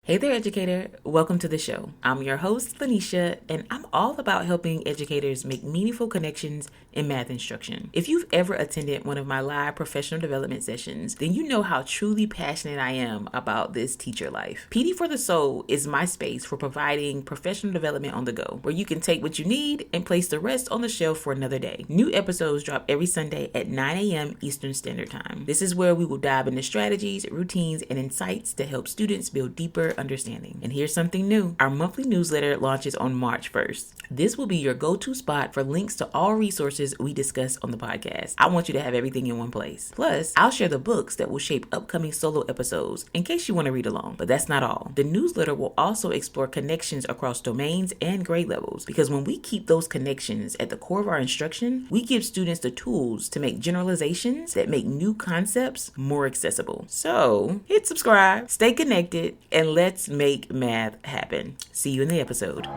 Hey there, educator. Welcome to the show. I'm your host, Lanisha, and I'm all about helping educators make meaningful connections in math instruction. If you've ever attended one of my live professional development sessions, then you know how truly passionate I am about this teacher life. PD for the Soul is my space for providing professional development on the go, where you can take what you need and place the rest on the shelf for another day. New episodes drop every Sunday at 9 a.m. Eastern Standard Time. This is where we will dive into strategies, routines, and insights to help students build deeper understanding. And here's something new. Our monthly newsletter launches on March 1st. This will be your go-to spot for links to all resources we discuss on the podcast. I want you to have everything in one place. Plus, I'll share the books that will shape upcoming solo episodes in case you want to read along. But that's not all. The newsletter will also explore connections across domains and grade levels, because when we keep those connections at the core of our instruction, we give students the tools to make generalizations that make new concepts more accessible. So, hit subscribe, stay connected, and let's make math happen. See you in the episode.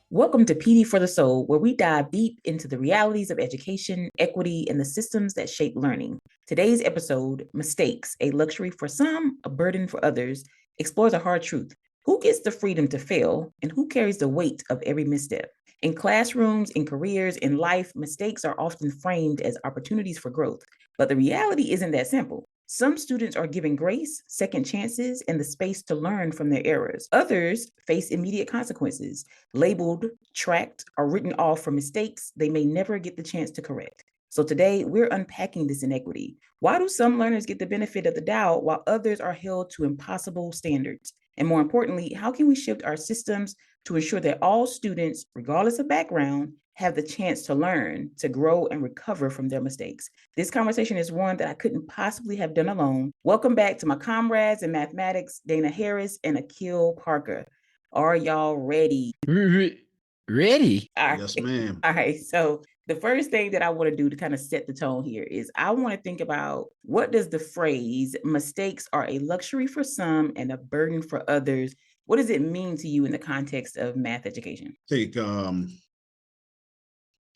Welcome to PD for the Soul, where we dive deep into the realities of education, equity, and the systems that shape learning. Today's episode, Mistakes, a Luxury for Some, a Burden for Others, explores a hard truth. Who gets the freedom to fail, and who carries the weight of every misstep? In classrooms, in careers, in life, mistakes are often framed as opportunities for growth. But the reality isn't that simple. Some students are given grace, second chances, and the space to learn from their errors. Others face immediate consequences, labeled, tracked, or written off for mistakes they may never get the chance to correct. So today, we're unpacking this inequity. Why do some learners get the benefit of the doubt while others are held to impossible standards? And more importantly, how can we shift our systems to ensure that all students, regardless of background, have the chance to learn, to grow, and recover from their mistakes? This conversation is one that I couldn't possibly have done alone. Welcome back to my comrades in mathematics, Dana Harris and Akil Parker. Are y'all ready? Ready? Yes, ma'am. All right. So the first thing that I want to do to kind of set the tone here is I want to think about, what does the phrase mistakes are a luxury for some and a burden for others, what does it mean to you in the context of math education? Take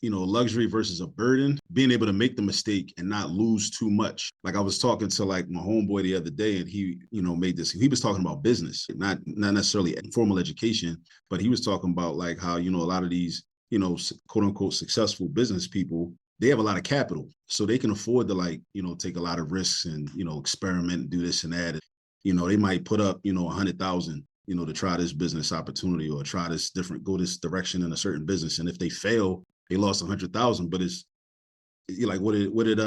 luxury versus a burden, being able to make the mistake and not lose too much. Like, I was talking to my homeboy the other day, and he was talking about business, not necessarily formal education, but he was talking about how, a lot of these, quote unquote successful business people, they have a lot of capital, so they can afford to take a lot of risks and, experiment and do this and that. They might put up, 100,000, to try this business opportunity or try go this direction in a certain business. And if they fail, they lost 100,000, but it's what did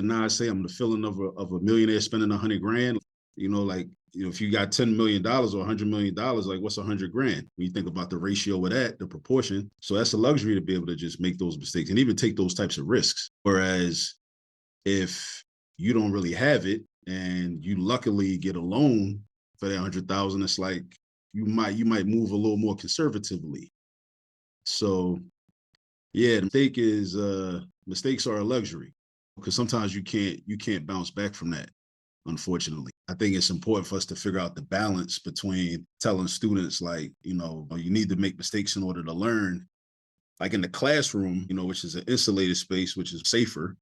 Nas say? I'm the feeling of a millionaire spending 100 grand. If you got $10 million or $100 million, what's 100 grand? When you think about the ratio of that, the proportion. So that's a luxury to be able to just make those mistakes and even take those types of risks. Whereas if you don't really have it and you luckily get a loan for that 100,000, it's like you might move a little more conservatively. So yeah, the mistakes are a luxury, because sometimes you can't bounce back from that, unfortunately. I think it's important for us to figure out the balance between telling students, you need to make mistakes in order to learn, like in the classroom, which is an insulated space, which is safer,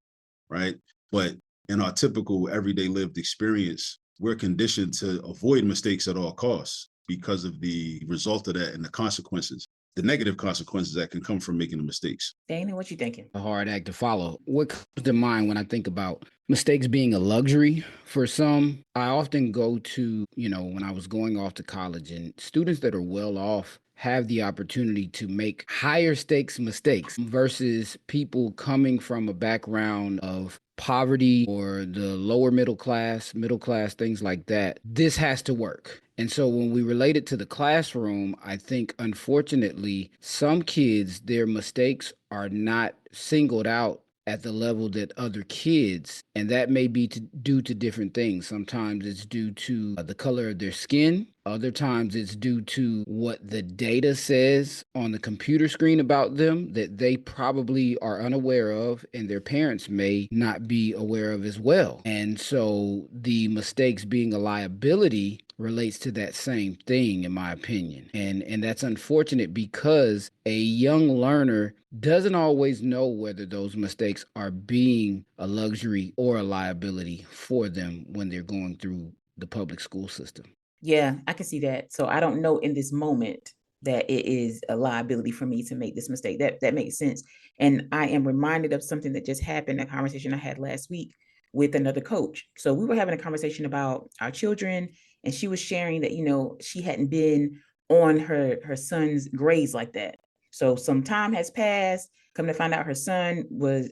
right? But in our typical everyday lived experience, we're conditioned to avoid mistakes at all costs because of the result of that and the negative consequences that can come from making the mistakes. Dana, what you thinking? A hard act to follow. What comes to mind when I think about mistakes being a luxury for some? I often go to, when I was going off to college, and students that are well off have the opportunity to make higher stakes mistakes versus people coming from a background of poverty or the lower middle class, things like that. This has to work. And so when we relate it to the classroom, I think, unfortunately, some kids, their mistakes are not singled out at the level that other kids, and that may be due to different things. Sometimes it's due to the color of their skin. Other times it's due to what the data says on the computer screen about them that they probably are unaware of, and their parents may not be aware of as well. And so the mistakes being a liability relates to that same thing, in my opinion. And that's unfortunate because a young learner doesn't always know whether those mistakes are being a luxury or a liability for them when they're going through the public school system. Yeah, I can see that. So I don't know in this moment that it is a liability for me to make this mistake. That makes sense. And I am reminded of something that just happened, a conversation I had last week with another coach. So we were having a conversation about our children, and she was sharing that, she hadn't been on her son's grades like that. So some time has passed. Come to find out, her son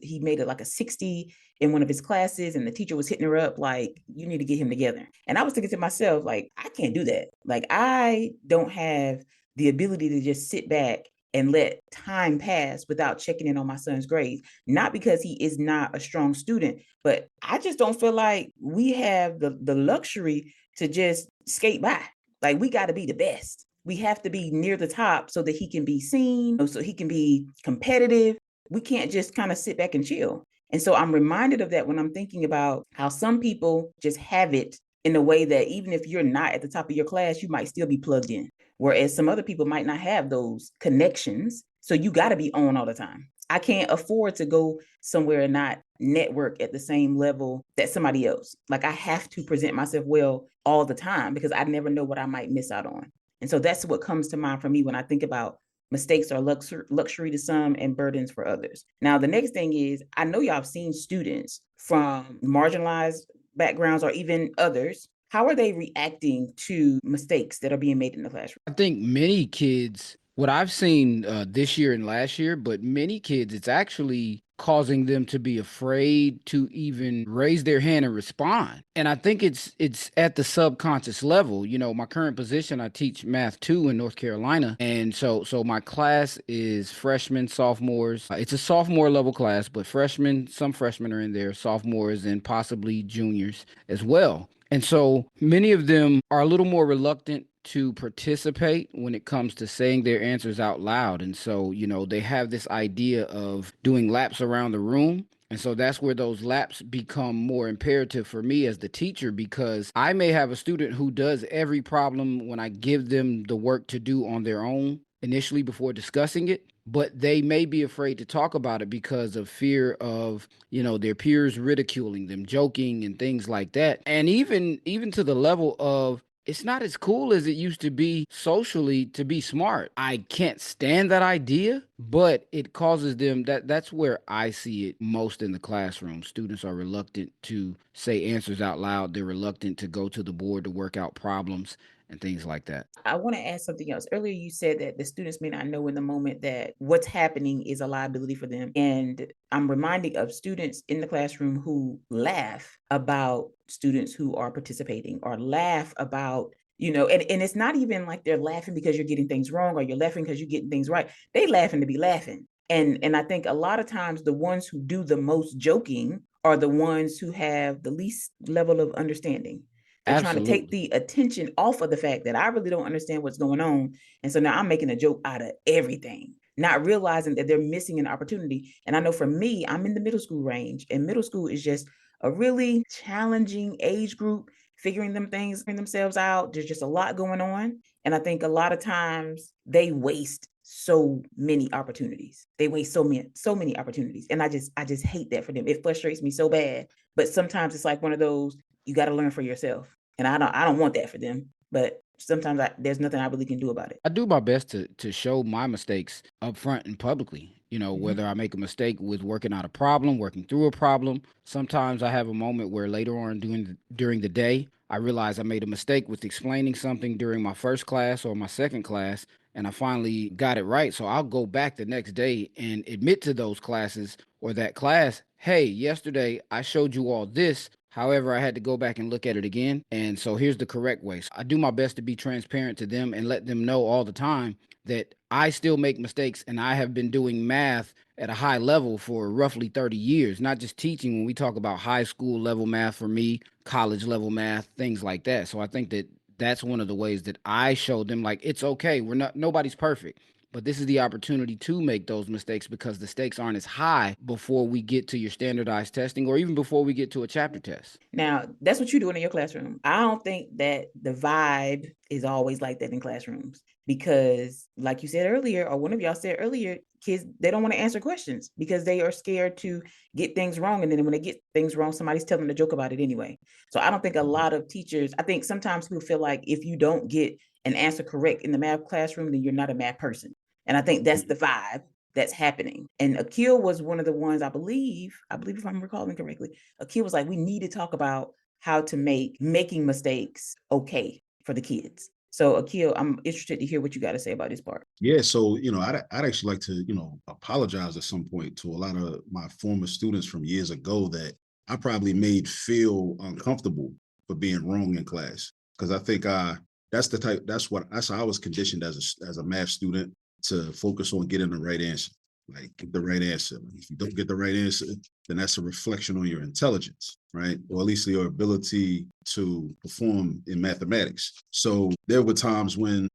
he made it like a 60 in one of his classes, and the teacher was hitting her up like, you need to get him together. And I was thinking to myself, like, I can't do that. Like, I don't have the ability to just sit back and let time pass without checking in on my son's grades. Not because he is not a strong student, but I just don't feel like we have the luxury to just skate by. Like, we got to be the best. We have to be near the top so that he can be seen, so he can be competitive. We can't just kind of sit back and chill. And so I'm reminded of that when I'm thinking about how some people just have it in a way that even if you're not at the top of your class, you might still be plugged in. Whereas some other people might not have those connections. So you got to be on all the time. I can't afford to go somewhere and not network at the same level that somebody else. Like, I have to present myself well all the time because I never know what I might miss out on. And so that's what comes to mind for me when I think about mistakes are luxury to some and burdens for others. Now, the next thing is, I know y'all have seen students from marginalized backgrounds or even others. How are they reacting to mistakes that are being made in the classroom? I think many kids, what I've seen this year and last year, but many kids, it's actually causing them to be afraid to even raise their hand and respond. And I think it's at the subconscious level. You know, my current position, I teach math 2 in North Carolina, and so my class is freshmen, sophomores. It's a sophomore level class, but some freshmen are in there, sophomores, and possibly juniors as well. And so many of them are a little more reluctant to participate when it comes to saying their answers out loud. And so, they have this idea of doing laps around the room. And so that's where those laps become more imperative for me as the teacher, because I may have a student who does every problem when I give them the work to do on their own initially before discussing it, but they may be afraid to talk about it because of fear of, their peers ridiculing them, joking and things like that. And even to the level of, it's not as cool as it used to be socially to be smart. I can't stand that idea, but it causes them that's where I see it most in the classroom. Students are reluctant to say answers out loud. They're reluctant to go to the board to work out problems and things like that. I want to add something else. Earlier, you said that the students may not know in the moment that what's happening is a liability for them. And I'm reminding of students in the classroom who laugh about students who are participating, or laugh about, and it's not even like they're laughing because you're getting things wrong or you're laughing because you're getting things right. They laughing to be laughing. And I think a lot of times the ones who do the most joking are the ones who have the least level of understanding. They're trying to take Absolutely. the attention off of the fact that I really don't understand what's going on. And so now I'm making a joke out of everything, not realizing that they're missing an opportunity. And I know for me, I'm in the middle school range, and middle school is just a really challenging age group, figuring themselves out. There's just a lot going on. And I think a lot of times they waste so many opportunities. They waste so many opportunities. And I just hate that for them. It frustrates me so bad. But sometimes it's like one of those, you got to learn for yourself. And I don't want that for them. But sometimes there's nothing I really can do about it. I do my best to show my mistakes up front and publicly. Whether Mhm. I make a mistake with working out a problem, working through a problem. Sometimes I have a moment where later on during the day, I realize I made a mistake with explaining something during my first class or my second class, and I finally got it right. So I'll go back the next day and admit to those classes or that class, hey, yesterday I showed you all this. However, I had to go back and look at it again. And so here's the correct way. So I do my best to be transparent to them and let them know all the time that I still make mistakes, and I have been doing math at a high level for roughly 30 years, not just teaching. When we talk about high school level math for me, college level math, things like that. So I think that that's one of the ways that I show them, like, it's okay. Nobody's perfect. But this is the opportunity to make those mistakes because the stakes aren't as high before we get to your standardized testing or even before we get to a chapter test. Now, that's what you're doing in your classroom. I don't think that the vibe is always like that in classrooms because, like you said earlier, or one of y'all said earlier, kids, they don't want to answer questions because they are scared to get things wrong. And then when they get things wrong, somebody's telling them to joke about it anyway. So I don't think a lot of teachers, I think sometimes people feel like if you don't get an answer correct in the math classroom, then you're not a math person. And I think that's the vibe that's happening. And Akil was one of the ones, I believe if I'm recalling correctly, Akil was like, we need to talk about how to make making mistakes okay for the kids. So Akil, I'm interested to hear what you got to say about this part. Yeah, so I'd actually like to apologize at some point to a lot of my former students from years ago that I probably made feel uncomfortable for being wrong in class, because I think that's how I was conditioned as a math student, to focus on getting the right answer. Like, get the right answer. If you don't get the right answer, then that's a reflection on your intelligence, right? Or at least your ability to perform in mathematics. So there were times when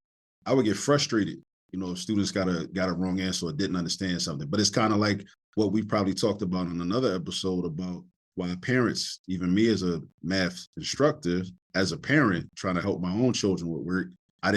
I would get frustrated, if students got a wrong answer or didn't understand something. But it's kind of like what we probably talked about in another episode about why parents, even me as a math instructor, as a parent trying to help my own children with work, I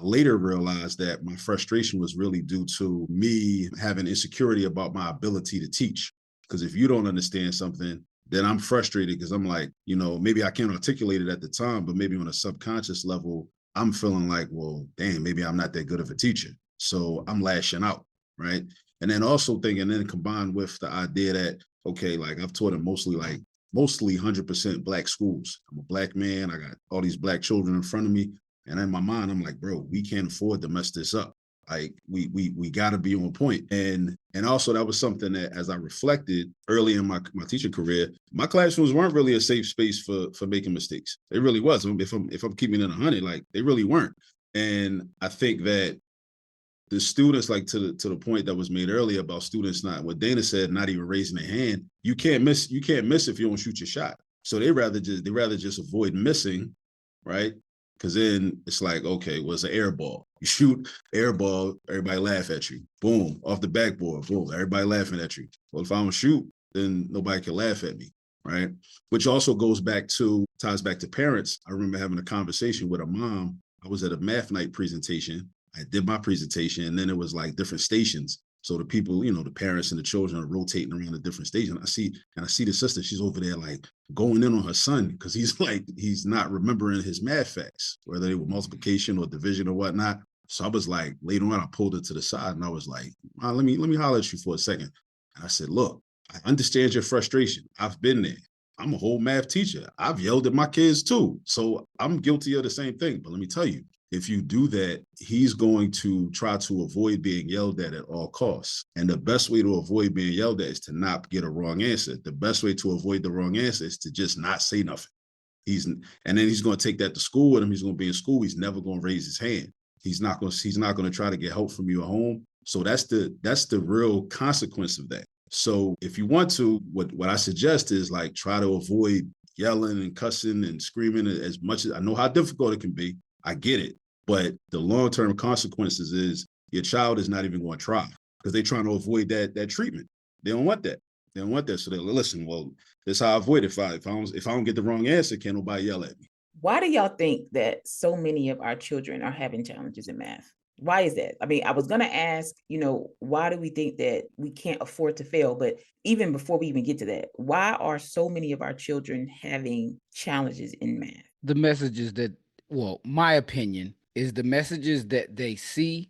later realized that my frustration was really due to me having insecurity about my ability to teach. Because if you don't understand something, then I'm frustrated because I'm like, maybe I can't articulate it at the time, but maybe on a subconscious level, I'm feeling like, well, damn, maybe I'm not that good of a teacher. So I'm lashing out, right? And then also thinking, then combined with the idea that, okay, like I've taught in mostly 100% Black schools. I'm a Black man. I got all these Black children in front of me. And in my mind, I'm like, bro, we can't afford to mess this up. Like we got to be on point. And also that was something that, as I reflected early in my teaching career, my classrooms weren't really a safe space for making mistakes. They really wasn't. If I'm keeping it 100, like, they really weren't. And I think that the students, like, to the point that was made earlier about students not, what Dana said, not even raising their hand, you can't miss if you don't shoot your shot. So they rather just avoid missing, right? Because then it's like, okay, well, it's an air ball. You shoot air ball, everybody laugh at you. Boom, off the backboard, boom, everybody laughing at you. Well, if I don't shoot, then nobody can laugh at me, right? Which also ties back to parents. I remember having a conversation with a mom. I was at a math night presentation. I did my presentation, and then it was like different stations. So the people, the parents and the children are rotating around the different stations. I see the sister, she's over there like going in on her son because he's not remembering his math facts, whether they were multiplication or division or whatnot. So I was like, later on, I pulled her to the side and I was like, let me holler at you for a second. And I said, look, I understand your frustration. I've been there. I'm a whole math teacher. I've yelled at my kids too. So I'm guilty of the same thing. But let me tell you, if you do that, he's going to try to avoid being yelled at all costs. And the best way to avoid being yelled at is to not get a wrong answer. The best way to avoid the wrong answer is to just not say nothing. And then he's going to take that to school with him. He's going to be in school. He's never going to raise his hand. He's not going to try to get help from you at home. So that's the real consequence of that. So if you want to, what I suggest is, like, try to avoid yelling and cussing and screaming as much as I know how difficult it can be. I get it. But the long-term consequences is your child is not even going to try because they're trying to avoid that treatment. They don't want that. They don't want that. So they listen, well, this is how I avoid it. If I don't get the wrong answer, can't nobody yell at me. Why do y'all think that so many of our children are having challenges in math? Why is that? I mean, I was going to ask, why do we think that we can't afford to fail? But even before we even get to that, why are so many of our children having challenges in math? The messages that, well, my opinion is the messages that they see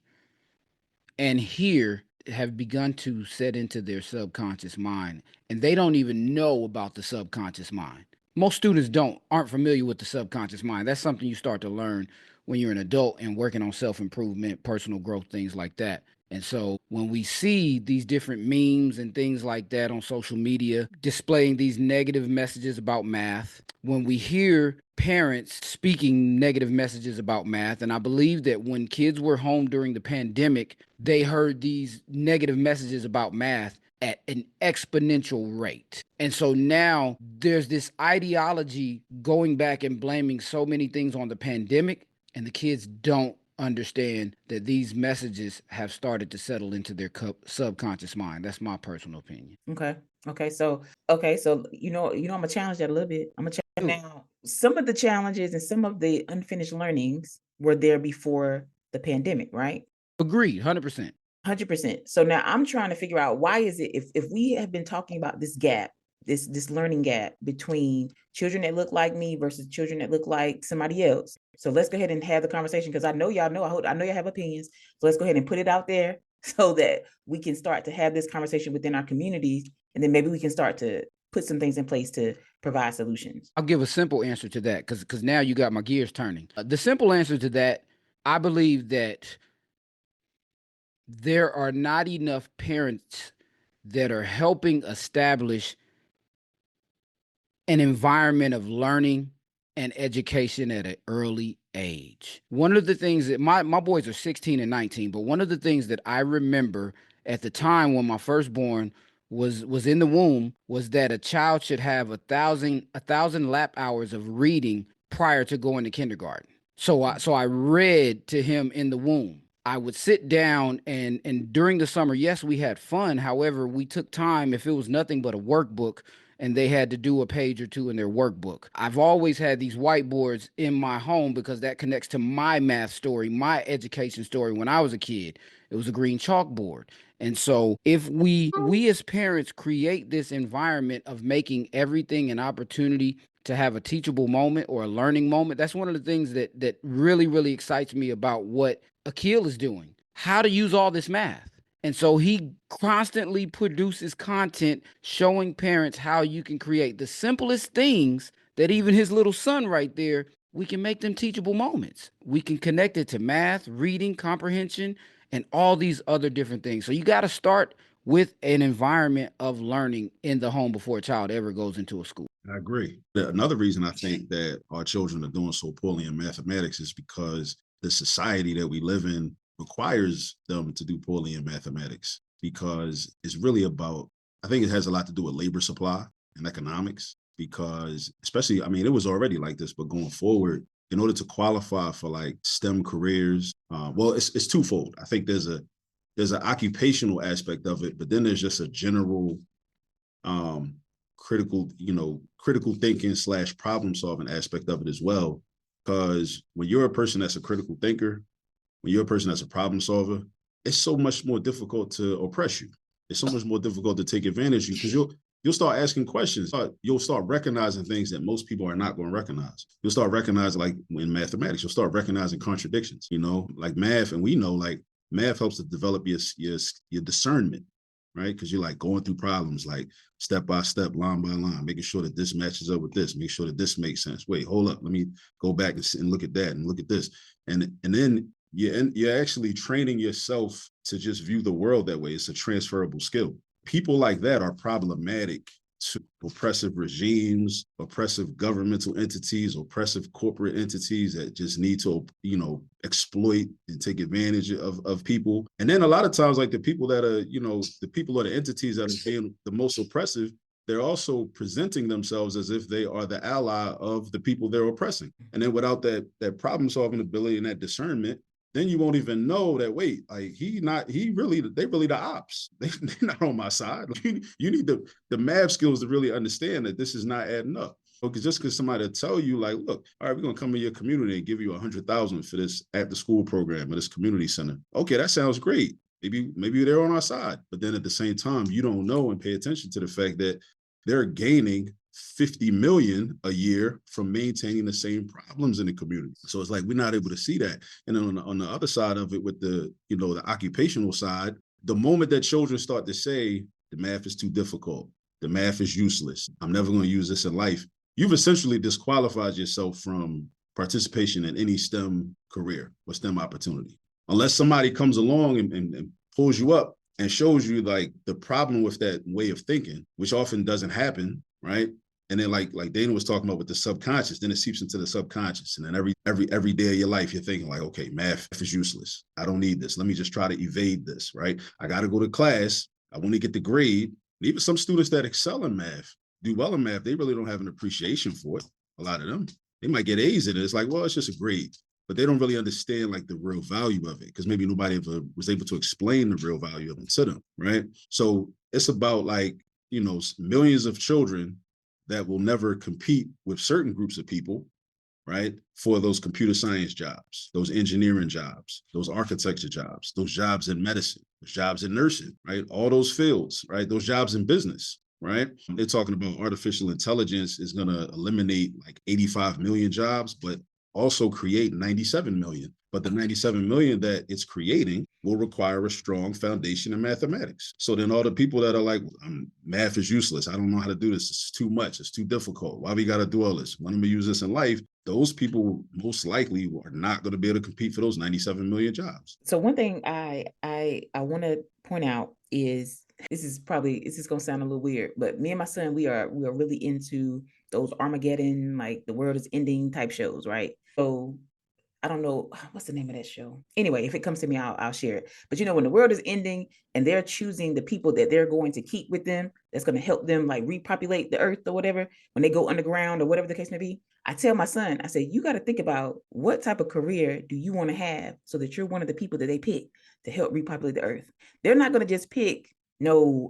and hear have begun to set into their subconscious mind, and they don't even know about the subconscious mind. Most students aren't familiar with the subconscious mind. That's something you start to learn when you're an adult and working on self-improvement, personal growth, things like that. And so when we see these different memes and things like that on social media displaying these negative messages about math, when we hear parents speaking negative messages about math, and I believe that when kids were home during the pandemic, they heard these negative messages about math at an exponential rate. And so now there's this ideology going back and blaming so many things on the pandemic, and the kids don't understand that these messages have started to settle into their subconscious mind. That's my personal opinion. Okay. Okay. So I'm gonna challenge that a little bit. I'm gonna challenge now. Some of the challenges and some of the unfinished learnings were there before the pandemic, right? Agreed, 100%. 100%. So now I'm trying to figure out, why is it, if we have been talking about this gap, this learning gap between children that look like me versus children that look like somebody else. So let's go ahead and have the conversation, because I know y'all know, I know y'all have opinions. So let's go ahead and put it out there so that we can start to have this conversation within our communities, and then maybe we can start to put some things in place to provide solutions. I'll give a simple answer to that, because now you got my gears turning. The simple answer to that, I believe that there are not enough parents that are helping establish an environment of learning and education at an early age. One of the things that my boys are 16 and 19, but one of the things that I remember at the time when my firstborn was in the womb was that a child should have a thousand lap hours of reading prior to going to kindergarten. So I read to him in the womb. I would sit down, and during the summer, yes, we had fun. However, we took time, if it was nothing but a workbook and they had to do a page or two in their workbook. I've always had these whiteboards in my home because that connects to my math story, my education story when I was a kid. It was a green chalkboard. And so if we as parents create this environment of making everything an opportunity to have a teachable moment or a learning moment, that's one of the things that really, really excites me about what Akil is doing. How to use all this math. And so he constantly produces content showing parents how you can create the simplest things that even his little son right there, we can make them teachable moments. We can connect it to math, reading, comprehension, and all these other different things. So you got to start with an environment of learning in the home before a child ever goes into a school. I agree. Another reason I think that our children are doing so poorly in mathematics is because the society that we live in requires them to do poorly in mathematics, because it's really about, I think it has a lot to do with labor supply and economics, because especially, I mean, it was already like this, but going forward, in order to qualify for like STEM careers, well, it's twofold. I think there's an occupational aspect of it, but then there's just a general critical thinking / problem solving aspect of it as well. Because when you're a person that's a critical thinker, when you're a person that's a problem solver, it's so much more difficult to oppress you. It's so much more difficult to take advantage of you, because you'll start asking questions. You'll start recognizing things that most people are not going to recognize. You'll start recognizing, like in mathematics, you'll start recognizing contradictions, like math. And we know like math helps to develop your discernment, right? Because you're like going through problems like step by step, line by line, making sure that this matches up with this, make sure that this makes sense. Wait, hold up. Let me go back and look at that and look at this. And then you're actually training yourself to just view the world that way. It's a transferable skill. People like that are problematic to oppressive regimes, oppressive governmental entities, oppressive corporate entities that just need to, exploit and take advantage of people. And then a lot of times, like the people that are, the people or the entities that are being the most oppressive, they're also presenting themselves as if they are the ally of the people they're oppressing. And then without that problem solving ability and that discernment, then you won't even know that, wait, like they really the ops. They're not on my side. Like, you need the math skills to really understand that this is not adding up. Because just because somebody will tell you, like, look, all right, we're gonna come in your community and give you $100,000 for this after school program or this community center. Okay, that sounds great. Maybe they're on our side. But then at the same time, you don't know and pay attention to the fact that they're gaining 50 million a year from maintaining the same problems in the community. So it's like we're not able to see that. And then on the other side of it, with the occupational side, the moment that children start to say the math is too difficult, the math is useless, I'm never going to use this in life, you've essentially disqualified yourself from participation in any STEM career or STEM opportunity. Unless somebody comes along and pulls you up and shows you like the problem with that way of thinking, which often doesn't happen, right? And then like Dana was talking about with the subconscious, then it seeps into the subconscious. And then every day of your life, you're thinking like, okay, math is useless. I don't need this. Let me just try to evade this, right? I got to go to class. I want to get the grade. And even some students that excel in math, do well in math, they really don't have an appreciation for it. A lot of them, they might get A's in it. It's like, well, it's just a grade. but they don't really understand like the real value of it because maybe nobody ever was able to explain the real value of it to them, right? So it's about like, millions of children that will never compete with certain groups of people, right? For those computer science jobs, those engineering jobs, those architecture jobs, those jobs in medicine, those jobs in nursing, right? All those fields, right? Those jobs in business, right? They're talking about artificial intelligence is going to eliminate like 85 million jobs, but also create 97 million. But the 97 million that it's creating will require a strong foundation in mathematics. So then all the people that are like, math is useless. I don't know how to do this. It's too much. It's too difficult. Why we got to do all this? When am I use this in life? Those people most likely are not going to be able to compete for those 97 million jobs. So one thing I want to point out is this is going to sound a little weird, but me and my son, we are really into those Armageddon, like the world is ending type shows, right? So I don't know what's the name of that show. Anyway, if it comes to me, I'll share it. But when the world is ending and they're choosing the people that they're going to keep with them, that's going to help them like repopulate the earth or whatever, when they go underground or whatever the case may be, I tell my son, I say, you got to think about what type of career do you want to have so that you're one of the people that they pick to help repopulate the earth. They're not going to just pick no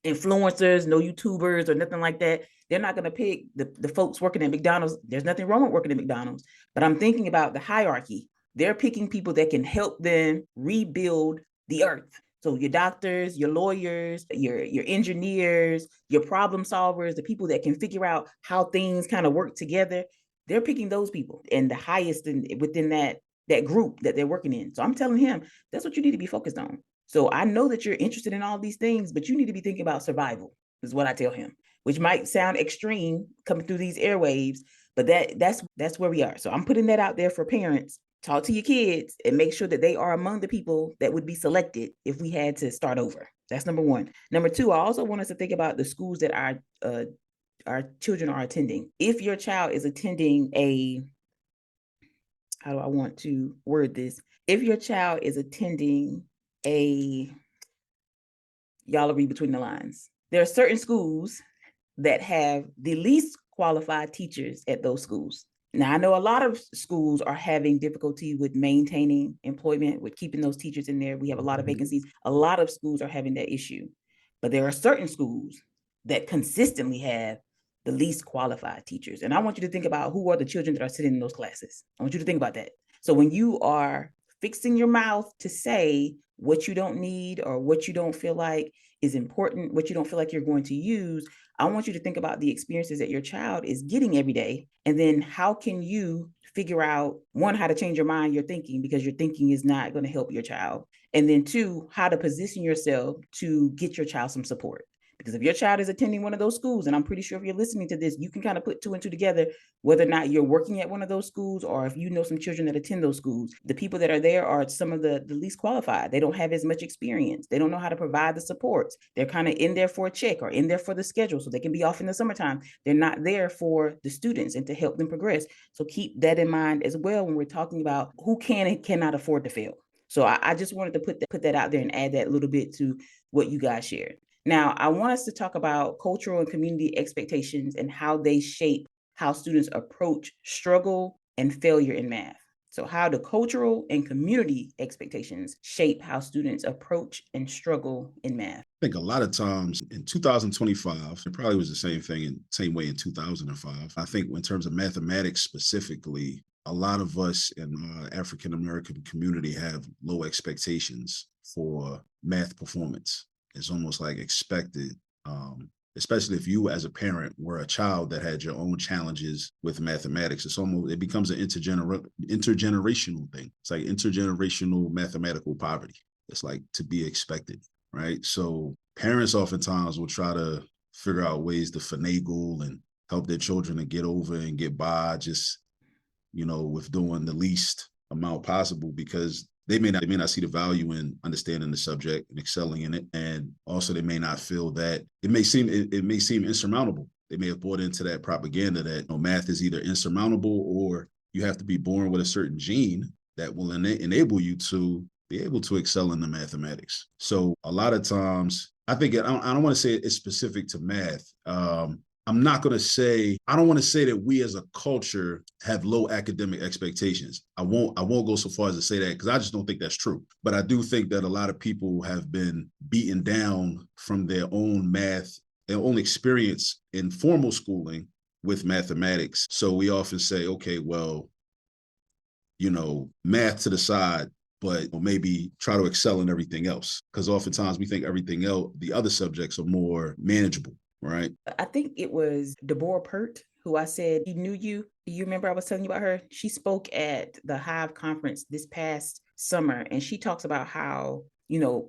influencers, no YouTubers or nothing like that. They're not going to pick the folks working at McDonald's. There's nothing wrong with working at McDonald's, but I'm thinking about the hierarchy. They're picking people that can help them rebuild the earth. So your doctors, your lawyers, your engineers, your problem solvers, the people that can figure out how things kind of work together, they're picking those people and the highest within that group that they're working in. So I'm telling him, that's what you need to be focused on. So I know that you're interested in all these things, but you need to be thinking about survival, is what I tell him, which might sound extreme coming through these airwaves, but that's where we are. So I'm putting that out there for parents. Talk to your kids and make sure that they are among the people that would be selected if we had to start over. That's number one. Number two, I also want us to think about the schools that our children are attending. If your child is attending how do I want to word this? If your child is attending y'all will read between the lines. There are certain schools that have the least qualified teachers at those schools. Now, I know a lot of schools are having difficulty with maintaining employment, with keeping those teachers in there. We have a lot of vacancies. A lot of schools are having that issue. But there are certain schools that consistently have the least qualified teachers. And I want you to think about who are the children that are sitting in those classes. I want you to think about that. So when you are fixing your mouth to say what you don't need or what you don't feel like is important, what you don't feel like you're going to use, I want you to think about the experiences that your child is getting every day. And then how can you figure out, one, how to change your mind, your thinking, because your thinking is not going to help your child. And then two, how to position yourself to get your child some support. Because if your child is attending one of those schools, and I'm pretty sure if you're listening to this, you can kind of put two and two together, whether or not you're working at one of those schools or if you know some children that attend those schools. The people that are there are some of the least qualified. They don't have as much experience. They don't know how to provide the supports. They're kind of in there for a check or in there for the schedule so they can be off in the summertime. They're not there for the students and to help them progress. So keep that in mind as well when we're talking about who can and cannot afford to fail. So I just wanted to put that out there and add that little bit to what you guys shared. Now, I want us to talk about cultural and community expectations and how they shape how students approach struggle and failure in math. So how do cultural and community expectations shape how students approach and struggle in math? I think a lot of times in 2025, it probably was the same way in 2005. I think in terms of mathematics specifically, a lot of us in the African-American community have low expectations for math performance. It's almost like expected, especially if you as a parent were a child that had your own challenges with mathematics. It becomes an intergenerational thing. It's like intergenerational mathematical poverty. It's like to be expected, right? So parents oftentimes will try to figure out ways to finagle and help their children to get over and get by just, with doing the least amount possible because they may not see the value in understanding the subject and excelling in it. And also they may not feel that it may seem insurmountable. They may have bought into that propaganda that math is either insurmountable or you have to be born with a certain gene that will enable you to be able to excel in the mathematics. So a lot of times, I think I don't want to say it's specific to math. I'm not going to say, I don't want to say that we as a culture have low academic expectations. I won't go so far as to say that because I just don't think that's true. But I do think that a lot of people have been beaten down from their own math, their own experience in formal schooling with mathematics. So we often say, okay, well, math to the side, but maybe try to excel in everything else. Because oftentimes we think everything else, the other subjects are more manageable, right? I think it was Deborah Pert who I said he knew you. Do you remember I was telling you about her? She spoke at the Hive conference this past summer, and she talks about how,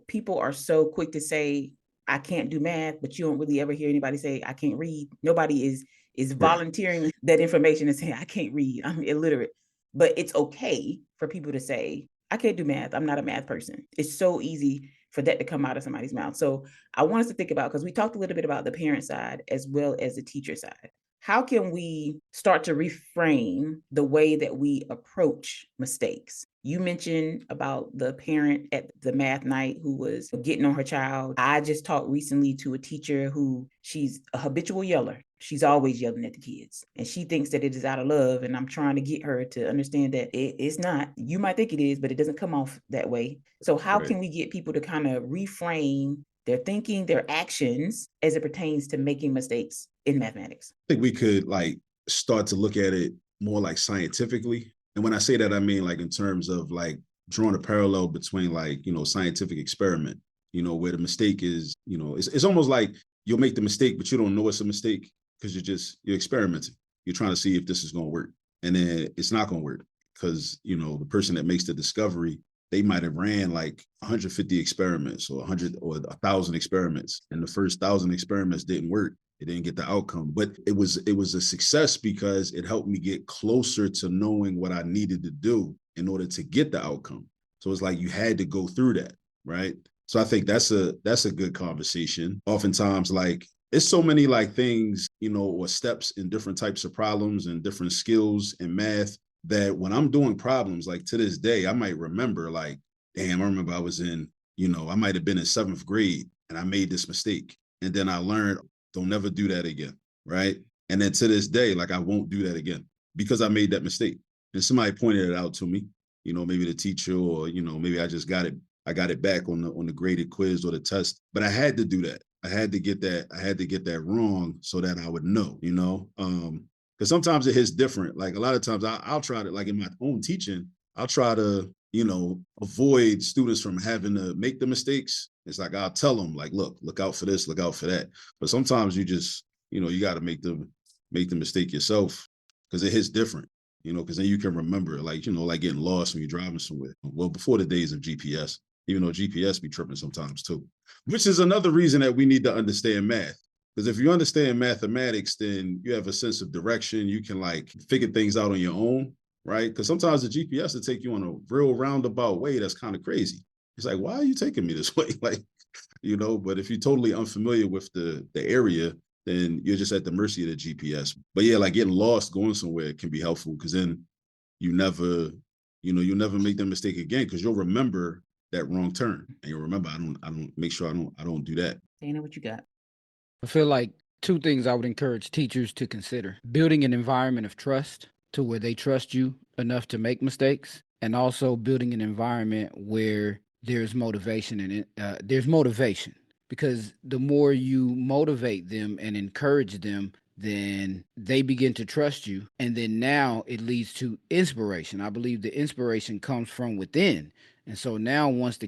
people are so quick to say, I can't do math, but you don't really ever hear anybody say, I can't read. Nobody is Right. volunteering that information and saying, I can't read. I'm illiterate. But it's okay for people to say, I can't do math. I'm not a math person. It's so easy for that to come out of somebody's mouth. So I want us to think about, because we talked a little bit about the parent side as well as the teacher side. How can we start to reframe the way that we approach mistakes? You mentioned about the parent at the math night who was getting on her child. I just talked recently to a teacher who she's a habitual yeller. She's always yelling at the kids and she thinks that it is out of love. And I'm trying to get her to understand that it's not. You might think it is, but it doesn't come off that way. So how Right. can we get people to kind of reframe their thinking, their actions as it pertains to making mistakes in mathematics? I think we could start to look at it more like scientifically. And when I say that, I mean like in terms of like drawing a parallel between scientific experiment, where the mistake is, it's almost like you'll make the mistake, but you don't know it's a mistake because you're experimenting. You're trying to see if this is going to work. And then it's not going to work because, the person that makes the discovery, they might have ran like 150 experiments or 100 or 1,000 experiments. And the first 1,000 experiments didn't work. It didn't get the outcome, but it was a success because it helped me get closer to knowing what I needed to do in order to get the outcome. So it's like you had to go through that, right? So I think that's a good conversation. Oftentimes, like it's so many like things, or steps in different types of problems and different skills in math that when I'm doing problems, like to this day, I might remember like, damn, I remember I was I might have been in 7th grade and I made this mistake. And then I learned, don't never do that again. Right. And then to this day, like I won't do that again because I made that mistake. And somebody pointed it out to me, maybe the teacher or, maybe I got it back on the graded quiz or the test, but I had to do that. I had to get that wrong so that I would know, because sometimes it hits different. Like a lot of times I'll try to, like in my own teaching, I'll try to, avoid students from having to make the mistakes. It's like I'll tell them, like, look out for this, look out for that. But sometimes you just, you got to make the mistake yourself because it hits different, because then you can remember, like, like getting lost when you're driving somewhere. Well, before the days of GPS, even though GPS be tripping sometimes too, which is another reason that we need to understand math. Because if you understand mathematics, then you have a sense of direction. You can like figure things out on your own, right? Because sometimes the GPS will take you on a real roundabout way that's kind of crazy. It's like, why are you taking me this way? Like, but if you're totally unfamiliar with the area, then you're just at the mercy of the GPS. But yeah, like getting lost going somewhere can be helpful because then you never, you'll never make that mistake again because you'll remember that wrong turn and you'll remember I don't make sure I don't do that. Dana, what you got? I feel like two things I would encourage teachers to consider: building an environment of trust to where they trust you enough to make mistakes, and also building an environment where there's motivation there's motivation. Because the more you motivate them and encourage them, then they begin to trust you. And then now it leads to inspiration. I believe the inspiration comes from within. And so now once they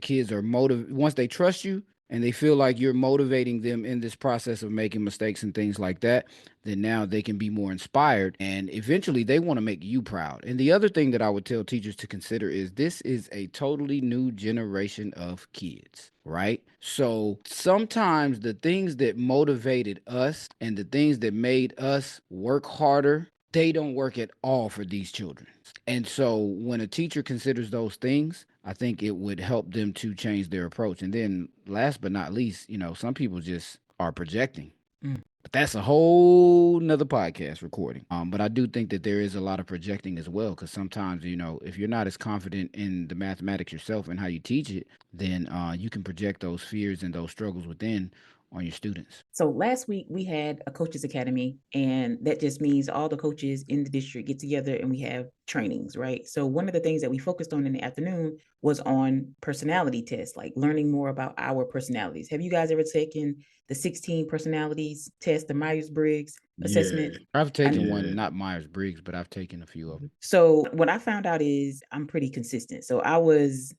trust you, and they feel like you're motivating them in this process of making mistakes and things like that, then now they can be more inspired and eventually they want to make you proud. And the other thing that I would tell teachers to consider is this is a totally new generation of kids, right? So sometimes the things that motivated us and the things that made us work harder, they don't work at all for these children. And so when a teacher considers those things, I think it would help them to change their approach. And then last but not least, some people just are projecting. Mm. But that's a whole nother podcast recording. But I do think that there is a lot of projecting as well, because sometimes, if you're not as confident in the mathematics yourself and how you teach it, then you can project those fears and those struggles within on your students? So last week we had a coaches academy, and that just means all the coaches in the district get together and we have trainings, right? So one of the things that we focused on in the afternoon was on personality tests, like learning more about our personalities. Have you guys ever taken the 16 personalities test, the Myers-Briggs assessment? I've taken one, Yeah. not Myers-Briggs, but I've taken a few of them. So what I found out is I'm pretty consistent. So I was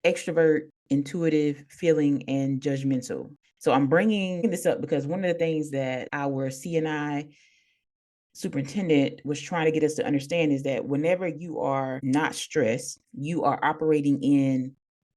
extrovert, intuitive, feeling, and judgmental. So I'm bringing this up because one of the things that our CNI superintendent was trying to get us to understand is that whenever you are not stressed, you are operating in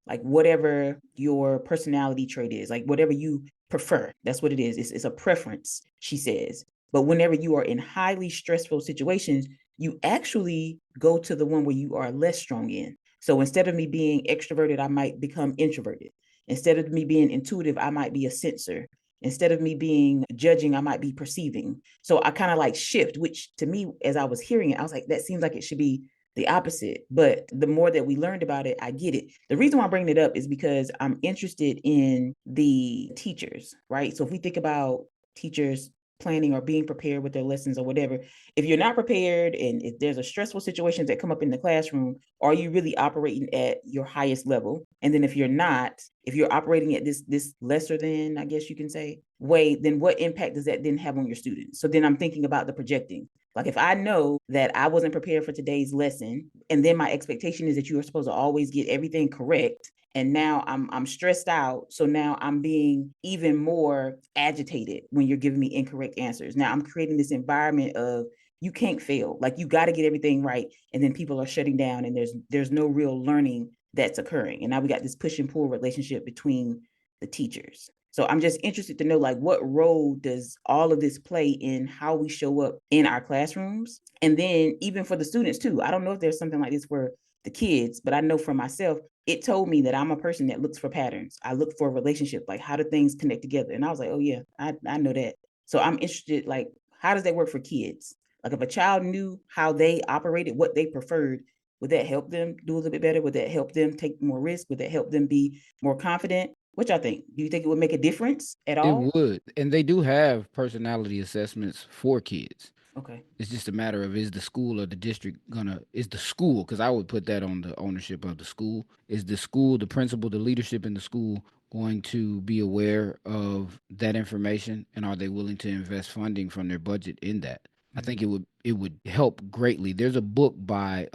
like whatever your personality trait is, like whatever you prefer. That's what it is. It's a preference, she says. But whenever you are in highly stressful situations, you actually go to the one where you are less strong in. So instead of me being extroverted, I might become introverted. Instead of me being intuitive, I might be a sensor. Instead of me being judging, I might be perceiving. So I kind of like shift, which to me, as I was hearing it, I was like, that seems like it should be the opposite. But the more that we learned about it, I get it. The reason why I'm bringing it up is because I'm interested in the teachers, right? So if we think about teachers planning or being prepared with their lessons or whatever, if you're not prepared and if there's a stressful situations that come up in the classroom, are you really operating at your highest level? And then if you're not, if you're operating at this lesser than, I guess you can say, way, then what impact does that then have on your students? So then I'm thinking about the projecting. Like if I know that I wasn't prepared for today's lesson, and then my expectation is that you are supposed to always get everything correct, and now I'm stressed out, so now I'm being even more agitated when you're giving me incorrect answers. Now I'm creating this environment of you can't fail, like you got to get everything right, and then people are shutting down and there's no real learning that's occurring. And now we got this push and pull relationship between the teachers. So I'm just interested to know, like, what role does all of this play in how we show up in our classrooms? And then even for the students too. I don't know if there's something like this for the kids, but I know for myself, it told me that I'm a person that looks for patterns. I look for a relationship, like how do things connect together? And I was like, oh yeah, I know that. So I'm interested, like, how does that work for kids? Like if a child knew how they operated, what they preferred, would that help them do a little bit better? Would that help them take more risk? Would that help them be more confident? What y'all think? Do you think it would make a difference at It all? would. And they do have personality assessments for kids. Okay. It's just a matter of, is the school or the district gonna, is the school, because I would put that on the ownership of the school. Is the school, the principal, the leadership in the school going to be aware of that information, and are they willing to invest funding from their budget in that? I think it would help greatly. There's a book by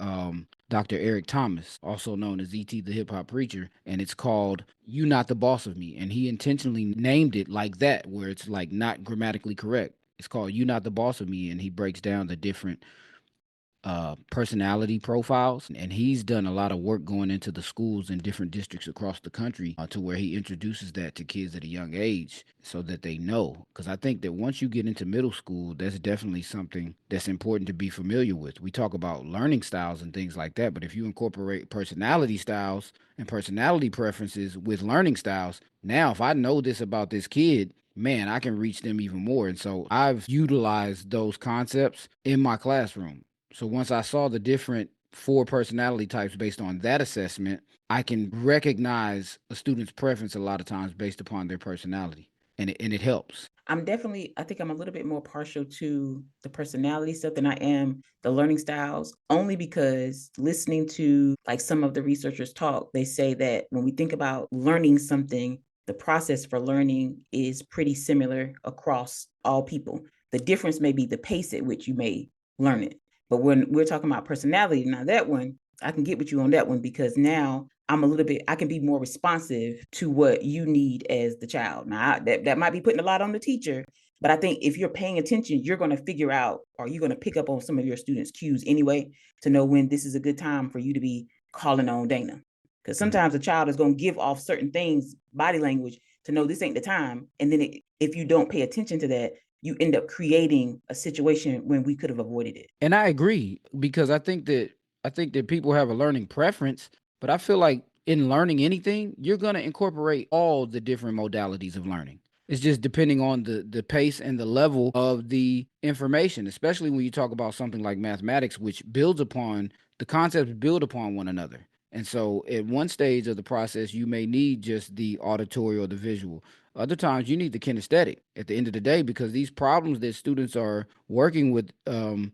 Dr. Eric Thomas, also known as ET the Hip Hop Preacher, and it's called "You Not the Boss of Me," and he intentionally named it like that, where it's like not grammatically correct. It's called "You Not the Boss of Me," and he breaks down the different personality profiles. And he's done a lot of work going into the schools in different districts across the country, to where he introduces that to kids at a young age so that they know. Because I think that once you get into middle school, that's definitely something that's important to be familiar with. We talk about learning styles and things like that, but if you incorporate personality styles and personality preferences with learning styles, now if I know this about this kid, man, I can reach them even more. And so I've utilized those concepts in my classroom. So once I saw the different four personality types based on that assessment, I can recognize a student's preference a lot of times based upon their personality. And it helps. I think I'm a little bit more partial to the personality stuff than I am the learning styles, only because listening to like some of the researchers talk, they say that when we think about learning something, the process for learning is pretty similar across all people. The difference may be the pace at which you may learn it. But when we're talking about personality, now that one, I can get with you on that one because now I can be more responsive to what you need as the child. Now, that might be putting a lot on the teacher, but I think if you're paying attention, you're going to figure out or you're going to pick up on some of your students' cues anyway to know when this is a good time for you to be calling on Dana. Because sometimes a child is going to give off certain things, body language, to know this ain't the time. And then if you don't pay attention to that, you end up creating a situation when we could have avoided it. And I agree, because I think that people have a learning preference, but I feel like in learning anything, you're going to incorporate all the different modalities of learning. It's just depending on the pace and the level of the information, especially when you talk about something like mathematics, which builds upon the concepts build upon one another. And so at one stage of the process, you may need just the auditory or the visual. Other times you need the kinesthetic at the end of the day, because these problems that students are working with on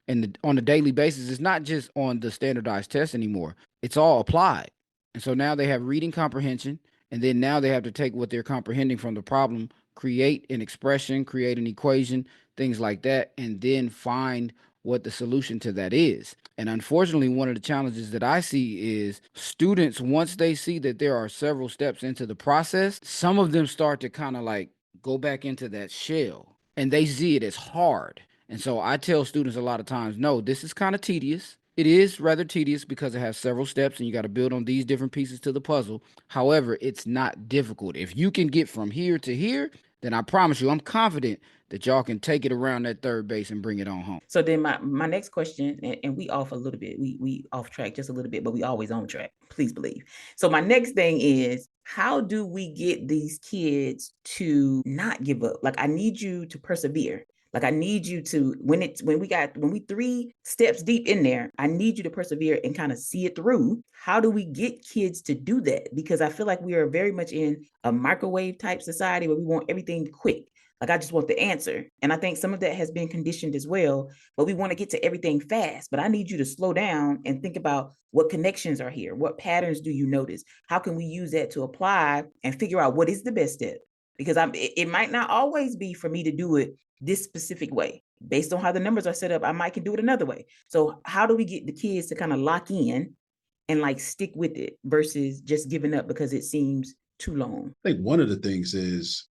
a daily basis is not just on the standardized test anymore. It's all applied. And so now they have reading comprehension, and then now they have to take what they're comprehending from the problem, create an expression, create an equation, things like that, and then find what the solution to that is. And unfortunately, one of the challenges that I see is students, once they see that there are several steps into the process, some of them start to kind of like go back into that shell and they see it as hard. And so I tell students a lot of times, no, this is kind of tedious. It is rather tedious because it has several steps and you got to build on these different pieces to the puzzle. However, it's not difficult. If you can get from here to here, then I promise you, I'm confident that y'all can take it around that third base and bring it on home. So then my next question, and we off a little bit, we off track just a little bit, but we always on track, please believe. So my next thing is, how do we get these kids to not give up? Like, I need you to persevere. Like, I need you to, when we 3 steps deep in there, I need you to persevere and kind of see it through. How do we get kids to do that? Because I feel like we are very much in a microwave type society where we want everything quick. Like, I just want the answer. And I think some of that has been conditioned as well, but we want to get to everything fast. But I need you to slow down and think about what connections are here. What patterns do you notice? How can we use that to apply and figure out what is the best step? Because it might not always be for me to do it this specific way. Based on how the numbers are set up, I might can do it another way. So how do we get the kids to kind of lock in and like stick with it versus just giving up because it seems too long? I think one of the things is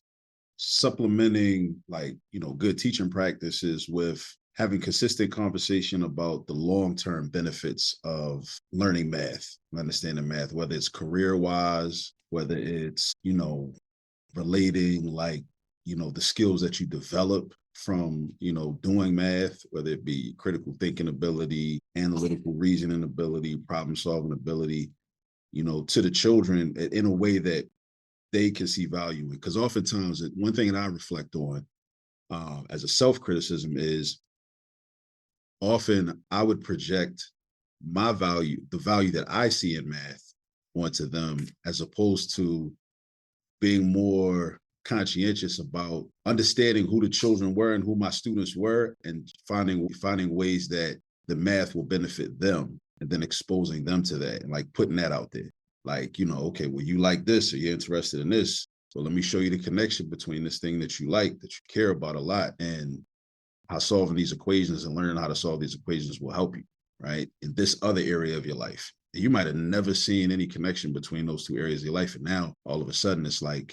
supplementing good teaching practices with having consistent conversation about the long-term benefits of learning math, understanding math, whether it's career-wise, whether it's, relating the skills that you develop from, doing math, whether it be critical thinking ability, analytical reasoning ability, problem solving ability, to the children in a way that they can see value in. Because oftentimes, one thing that I reflect on as a self-criticism is often I would project my value, the value that I see in math, onto them, as opposed to being more conscientious about understanding who the children were and who my students were, and finding ways that the math will benefit them, and then exposing them to that and putting that out there. Okay, well, you like this, or you're interested in this. So let me show you the connection between this thing that you like, that you care about a lot, and how solving these equations and learning how to solve these equations will help you, right, in this other area of your life. You might have never seen any connection between those two areas of your life. And now all of a sudden it's I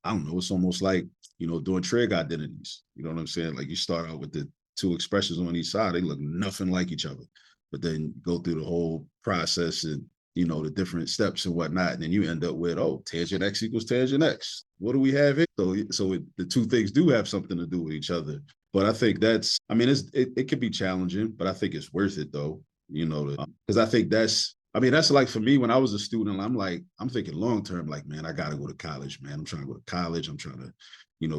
don't know, it's almost like, doing trig identities. You know what I'm saying? Like, you start out with the two expressions on each side, they look nothing like each other. But then you go through the whole process and, the different steps and whatnot. And then you end up with, tangent x equals tangent x. What do we have here? So the two things do have something to do with each other. But I think it can be challenging, but I think it's worth it though, because I think that's like, for me, when I was a student, I'm thinking long term, man, I got to go to college, man. I'm trying to go to college. I'm trying to,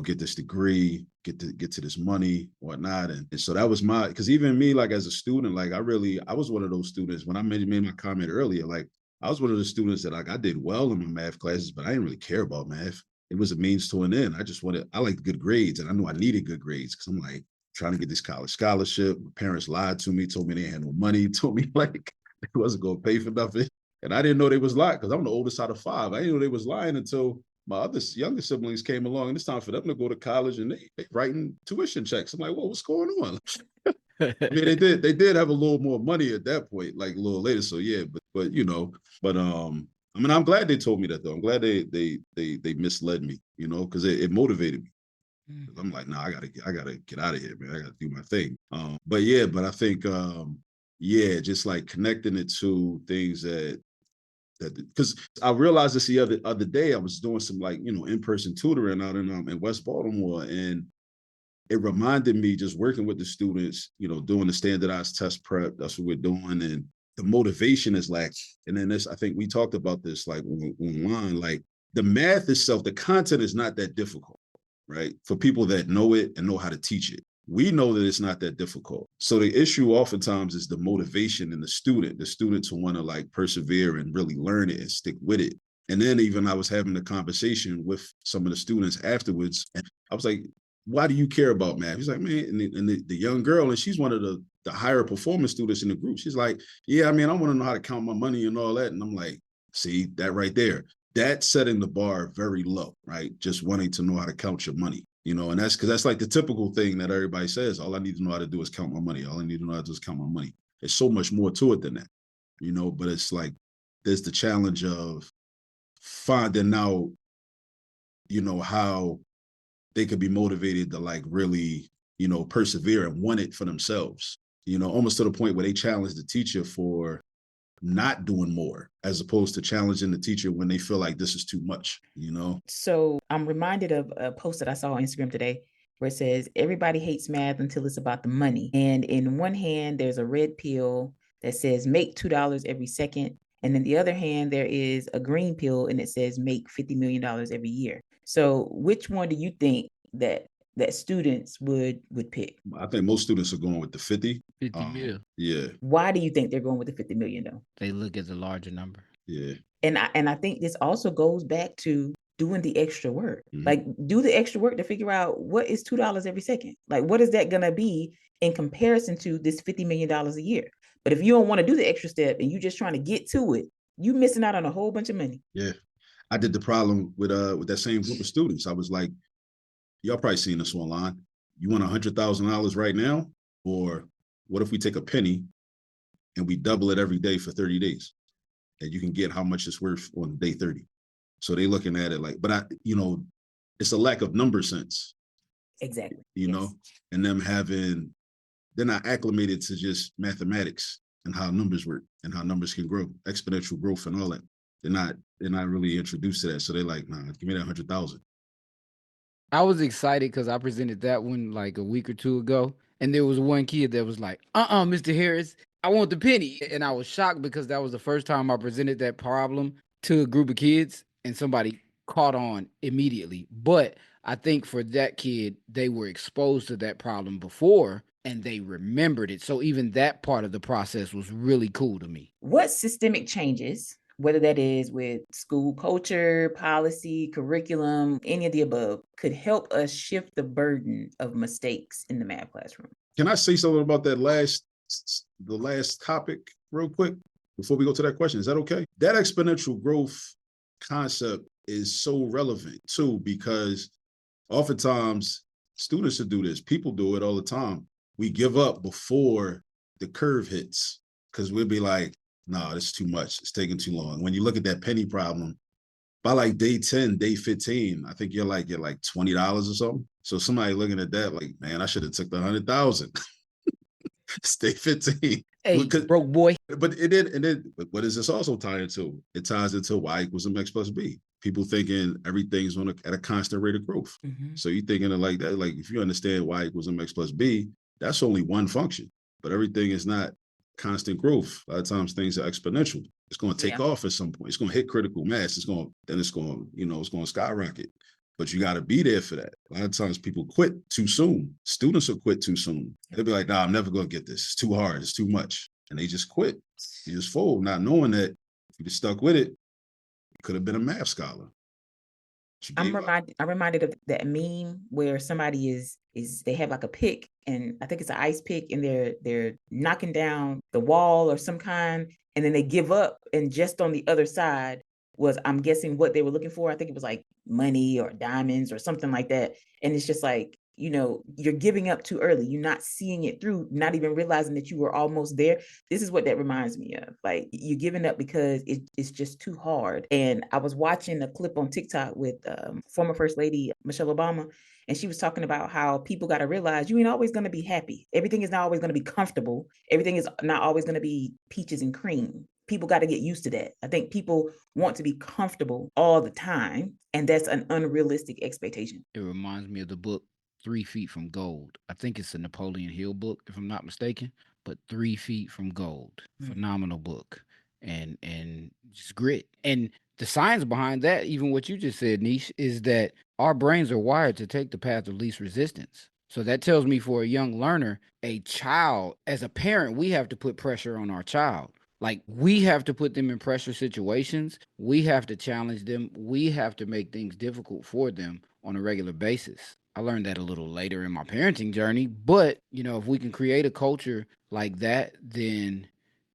get this degree, get to this money, whatnot. And so that was because even me, as a student, I was one of those students when I made my comment earlier, I was one of the students that I did well in my math classes, but I didn't really care about math. It was a means to an end. I liked good grades, and I knew I needed good grades because I'm trying to get this college scholarship. My parents lied to me, told me they had no money, told me they wasn't going to pay for nothing. And I didn't know they was lying because I'm the oldest out of 5. I didn't know they was lying until my other younger siblings came along, and it's time for them to go to college, and they writing tuition checks. I'm like, well, what's going on? They did have a little more money at that point, a little later. So yeah, but I'm glad they told me that though. I'm glad they misled me, because it motivated me. I'm like, nah, I gotta get out of here, man. I gotta do my thing. But I think just connecting it to things that because I realized this the other day. I was doing some in-person tutoring out in West Baltimore, and it reminded me, just working with the students, doing the standardized test prep. That's what we're doing, and the motivation is lacking. And then I think we talked about this online, the math itself, the content is not that difficult, right? For people that know it and know how to teach it. We know that it's not that difficult. So the issue oftentimes is the motivation in the student to want to like persevere and really learn it and stick with it. And then even I was having a conversation with some of the students afterwards, and I was like, why do you care about math? He's like, man, and the young girl, and she's one of the higher performing students in the group. She's like, yeah, I mean, I want to know how to count my money and all that. And I'm like, see, that right there, that's setting the bar very low, right? Just wanting to know how to count your money. And that's because that's like the typical thing that everybody says. All I need to know how to do is count my money. All I need to know how to do is count my money. There's so much more to it than that, but it's like there's the challenge of finding out, how they could be motivated to like really, persevere and want it for themselves, almost to the point where they challenge the teacher for not doing more as opposed to challenging the teacher when they feel like this is too much. So I'm reminded of a post that I saw on Instagram today where it says, everybody hates math until it's about the money. And in one hand, there's a red pill that says make $2 every second. And in the other hand, there is a green pill and it says make $50 million every year. So which one do you think that students would pick? I think most students are going with the 50. 50 mil. Yeah. Why do you think they're going with the 50 million though? They look at the larger number. Yeah. And I think this also goes back to doing the extra work. Mhm. Like do the extra work to figure out what is $2 every second. Like what is that gonna be in comparison to this $50 million a year? But if you don't want to do the extra step and you're just trying to get to it, you missing out on a whole bunch of money. Yeah. I did the problem with that same group of students. I was like, y'all probably seen this online. You want $100,000 right now? Or what if we take a penny and we double it every day for 30 days? And you can get how much it's worth on day 30. So they looking at it like, but it's a lack of number sense. Exactly. And them they're not acclimated to just mathematics and how numbers work and how numbers can grow, exponential growth and all that. They're not really introduced to that. So they're like, nah, give me that 100,000. I was excited because I presented that one like a week or two ago. And there was one kid that was like, Mr. Harris, I want the penny. And I was shocked because that was the first time I presented that problem to a group of kids and somebody caught on immediately. But I think for that kid, they were exposed to that problem before and they remembered it. So even that part of the process was really cool to me. What systemic changes, whether that is with school culture, policy, curriculum, any of the above, could help us shift the burden of mistakes in the math classroom? Can I say something about the last topic real quick before we go to that question? Is that okay? That exponential growth concept is so relevant too, because oftentimes students should do this. People do it all the time. We give up before the curve hits because we'll be like, no, this is too much. It's taking too long. When you look at that penny problem, by like day 10, day 15, I think you're like $20 or something. So somebody looking at that like, man, I should have took the 100,000. Stay 15. Hey, broke boy. But it did, and then what does this also tie into? It ties into y equals mx plus b. People thinking everything's at a constant rate of growth. Mm-hmm. So you thinking of like that, like if you understand y equals mx plus b, that's only one function, but everything is not constant growth. A lot of times things are exponential. It's going to take off at some point. It's going to hit critical mass. It's going to skyrocket. But you got to be there for that. A lot of times people quit too soon. Students will quit too soon. They'll be like, nah, I'm never going to get this. It's too hard. It's too much. And they just quit. You just fold, not knowing that if you just stuck with it, you could have been a math scholar. I'm reminded of that meme where somebody is they have like a pick, and I think it's an ice pick, and they're knocking down the wall or some kind, and then they give up, and just on the other side was, I'm guessing, what they were looking for. I think it was like money or diamonds or something like that. And it's just like, you're giving up too early. You're not seeing it through, not even realizing that you were almost there. This is what that reminds me of. Like, you're giving up because it's just too hard. And I was watching a clip on TikTok with former First Lady Michelle Obama, and she was talking about how people got to realize you ain't always going to be happy. Everything is not always going to be comfortable. Everything is not always going to be peaches and cream. People got to get used to that. I think people want to be comfortable all the time, and that's an unrealistic expectation. It reminds me of the book 3 Feet from Gold. I think it's a Napoleon Hill book, if I'm not mistaken, but 3 Feet from Gold. Phenomenal book. And just grit. And the science behind that, even what you just said, Niche, is that our brains are wired to take the path of least resistance. So that tells me for a young learner, a child, as a parent, we have to put pressure on our child. Like we have to put them in pressure situations. We have to challenge them. We have to make things difficult for them on a regular basis. I learned that a little later in my parenting journey, but if we can create a culture like that, then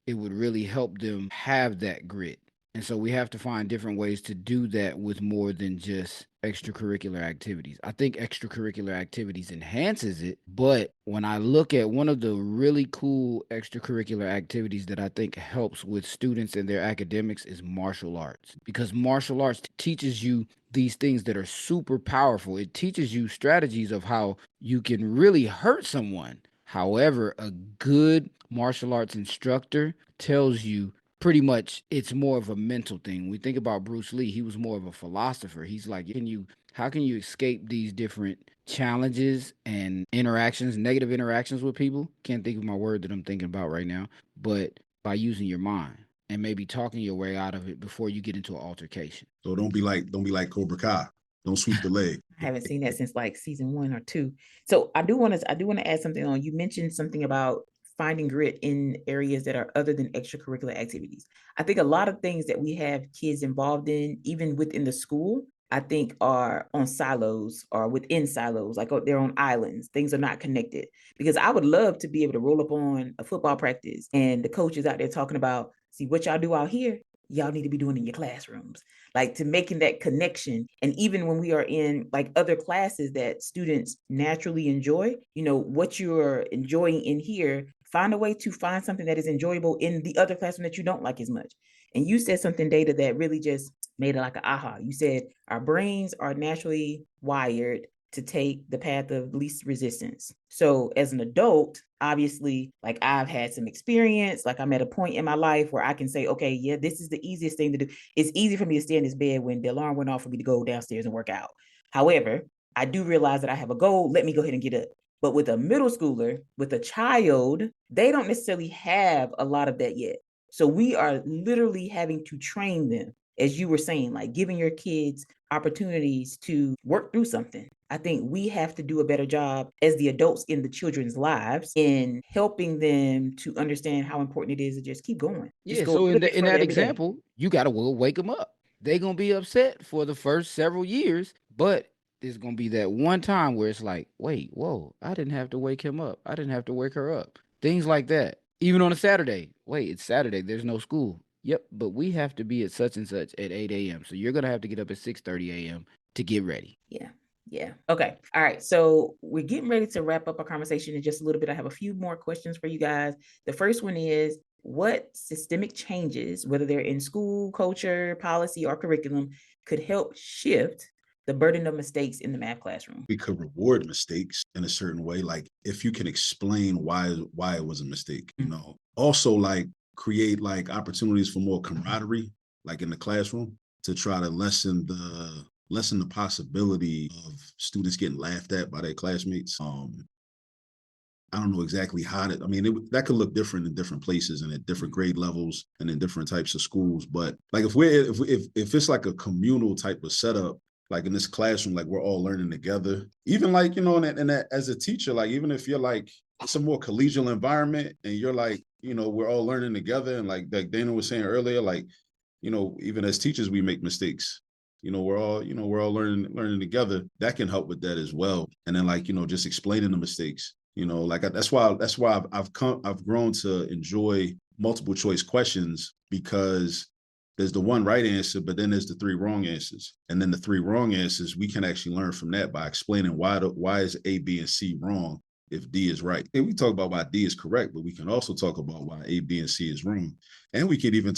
it would really help them have that grit. And so we have to find different ways to do that with more than just extracurricular activities. I think extracurricular activities enhances it, but when I look at one of the really cool extracurricular activities that I think helps with students and their academics is martial arts. Because martial arts teaches you these things that are super powerful. It teaches you strategies of how you can really hurt someone. However, a good martial arts instructor tells you pretty much it's more of a mental thing. When we think about Bruce Lee, he was more of a philosopher. He's like, how can you escape these different challenges and interactions, negative interactions with people? Can't think of my word that I'm thinking about right now, but by using your mind and maybe talking your way out of it before you get into an altercation. So don't be like Cobra Kai. Don't sweep the leg. I haven't seen that since like season 1 or 2. So I do want to add something on. You mentioned something about finding grit in areas that are other than extracurricular activities. I think a lot of things that we have kids involved in, even within the school, I think are on silos or within silos, like they're on islands. Things are not connected. Because I would love to be able to roll up on a football practice and the coach is out there talking about, see what y'all do out here, y'all need to be doing in your classrooms, like to making that connection. And even when we are in like other classes that students naturally enjoy, what you're enjoying in here, find a way to find something that is enjoyable in the other classroom that you don't like as much. And you said something, Data, that really just made it like an aha. You said our brains are naturally wired to take the path of least resistance. So as an adult, obviously, like I've had some experience, like I'm at a point in my life where I can say, okay, yeah, this is the easiest thing to do. It's easy for me to stay in this bed when the alarm went off for me to go downstairs and work out. However, I do realize that I have a goal. Let me go ahead and get up. But with a middle schooler, with a child, they don't necessarily have a lot of that yet. So we are literally having to train them, as you were saying, like giving your kids opportunities to work through something. I think we have to do a better job as the adults in the children's lives in helping them to understand how important it is to just keep going. Just Yeah, go a so little bit in further that every day. example, you gotta wake them up. They gonna be upset for the first several years, but there's gonna be that one time where it's like, wait, whoa, I didn't have to wake him up. I didn't have to wake her up. Things like that. Even on a Saturday. Wait, it's Saturday. There's no school. Yep, but we have to be at such and such at 8 a.m. So you're gonna have to get up at 6:30 a.m. to get ready. Yeah. Yeah. Okay. All right. So we're getting ready to wrap up our conversation in just a little bit. I have a few more questions for you guys. The first one is, what systemic changes, whether they're in school, culture, policy, or curriculum, could help shift the burden of mistakes in the math classroom? We could reward mistakes in a certain way, like if you can explain why it was a mistake. Also, like create like opportunities for more camaraderie, like in the classroom, to try to lessen the possibility of students getting laughed at by their classmates. I don't know exactly how to. I mean, that could look different in different places and at different grade levels and in different types of schools. But like if it's like a communal type of setup, like in this classroom, like we're all learning together. Even like and that as a teacher, like even if you're like it's a more collegial environment and you're like we're all learning together and like Dana was saying earlier, like even as teachers we make mistakes. We're all learning together. That can help with that as well. And then like just explaining the mistakes. Like that's why I've grown to enjoy multiple choice questions, because there's the one right answer, but then there's the three wrong answers. And then the three wrong answers, we can actually learn from that by explaining why is A, B, and C wrong if D is right. And we talk about why D is correct, but we can also talk about why A, B, and C is wrong. And we can even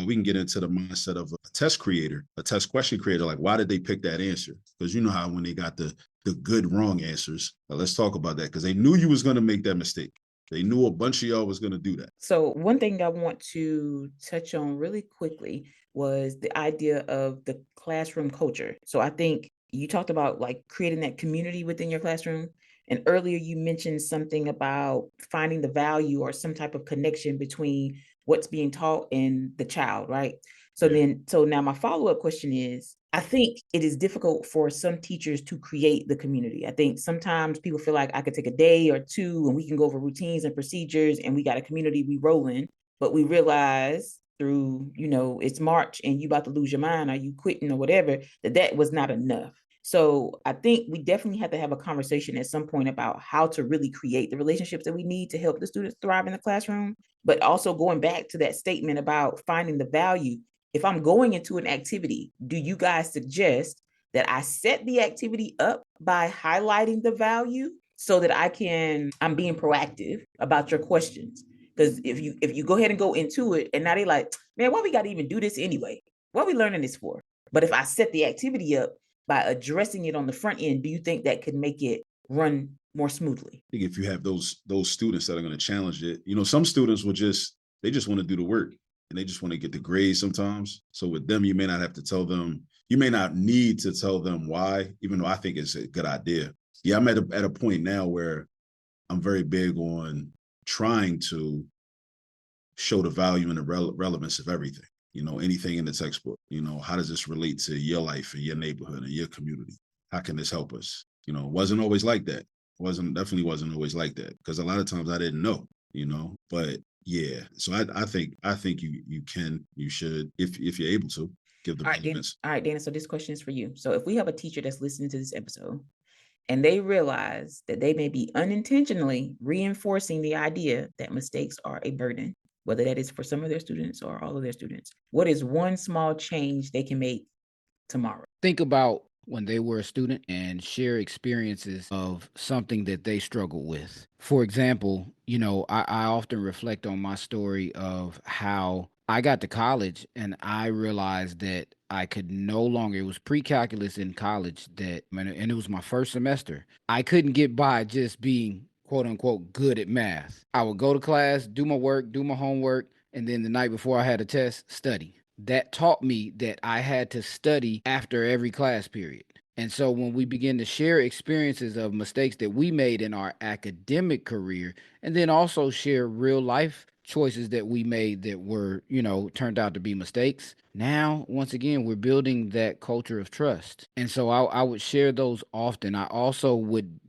we can get into the mindset of a test creator, a test question creator, like why did they pick that answer? Because you know how when they got the good wrong answers, let's talk about that, because they knew you was going to make that mistake. They knew a bunch of y'all was going to do that. So one thing I want to touch on really quickly was the idea of the classroom culture. So I think you talked about like creating that community within your classroom. And earlier you mentioned something about finding the value or some type of connection between what's being taught and the child, right? So now my follow-up question is, I think it is difficult for some teachers to create the community. I think sometimes people feel like I could take a day or two and we can go over routines and procedures and we got a community we roll in, but we realize through, it's March and you about to lose your mind or you quitting or whatever, that was not enough. So I think we definitely have to have a conversation at some point about how to really create the relationships that we need to help the students thrive in the classroom, but also going back to that statement about finding the value. If I'm going into an activity, do you guys suggest that I set the activity up by highlighting the value so that I'm being proactive about your questions? Because if you go ahead and go into it and now they like, man, why we got to even do this anyway? What are we learning this for? But if I set the activity up by addressing it on the front end, do you think that could make it run more smoothly? I think if you have those students that are going to challenge it, some students they just want to do the work and they just want to get the grades sometimes. So with them, you may not have to tell them, you may not need to tell them why, even though I think it's a good idea. Yeah, I'm at a point now where I'm very big on trying to show the value and the relevance of everything. Anything in the textbook. How does this relate to your life and your neighborhood and your community? How can this help us? It wasn't always like that. Definitely wasn't always like that, because a lot of times I didn't know. But yeah. So I think you should, if you're able to, give the relevance. All right, Dana. So this question is for you. So if we have a teacher that's listening to this episode and they realize that they may be unintentionally reinforcing the idea that mistakes are a burden, whether that is for some of their students or all of their students, what is one small change they can make tomorrow? Think about when they were a student and share experiences of something that they struggled with. For example, I often reflect on my story of how I got to college and I realized that I could no longer, it was pre-calculus in college and it was my first semester. I couldn't get by just being quote unquote good at math. I would go to class, do my work, do my homework, and then the night before I had a test, study. That taught me that I had to study after every class period. And so when we begin to share experiences of mistakes that we made in our academic career, and then also share real life choices that we made that were, turned out to be mistakes. Now, once again, we're building that culture of trust. And so I would share those often. I also would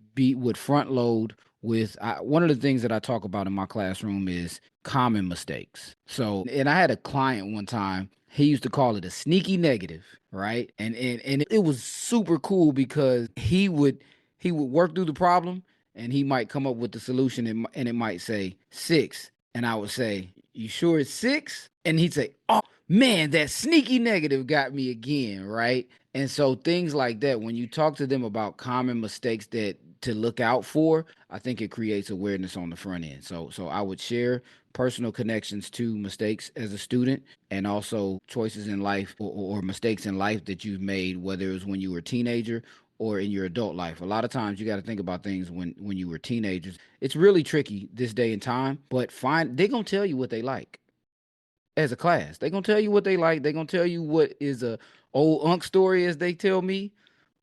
front load with one of the things that I talk about in my classroom is common mistakes. So, and I had a client one time, he used to call it a sneaky negative, right? And it was super cool because he would work through the problem and he might come up with the solution and it might say 6. And I would say, "You sure it's 6?" And he'd say, "Oh man, that sneaky negative got me again," right? And so things like that, when you talk to them about common mistakes that to look out for, I think it creates awareness on the front end. So I would share personal connections to mistakes as a student and also choices in life or mistakes in life that you've made, whether it was when you were a teenager or in your adult life. A lot of times you got to think about things when you were teenagers. It's really tricky this day and time, but they're going to tell you what they like as a class. They're going to tell you what they like. They're going to tell you what is a old unk story, as they tell me,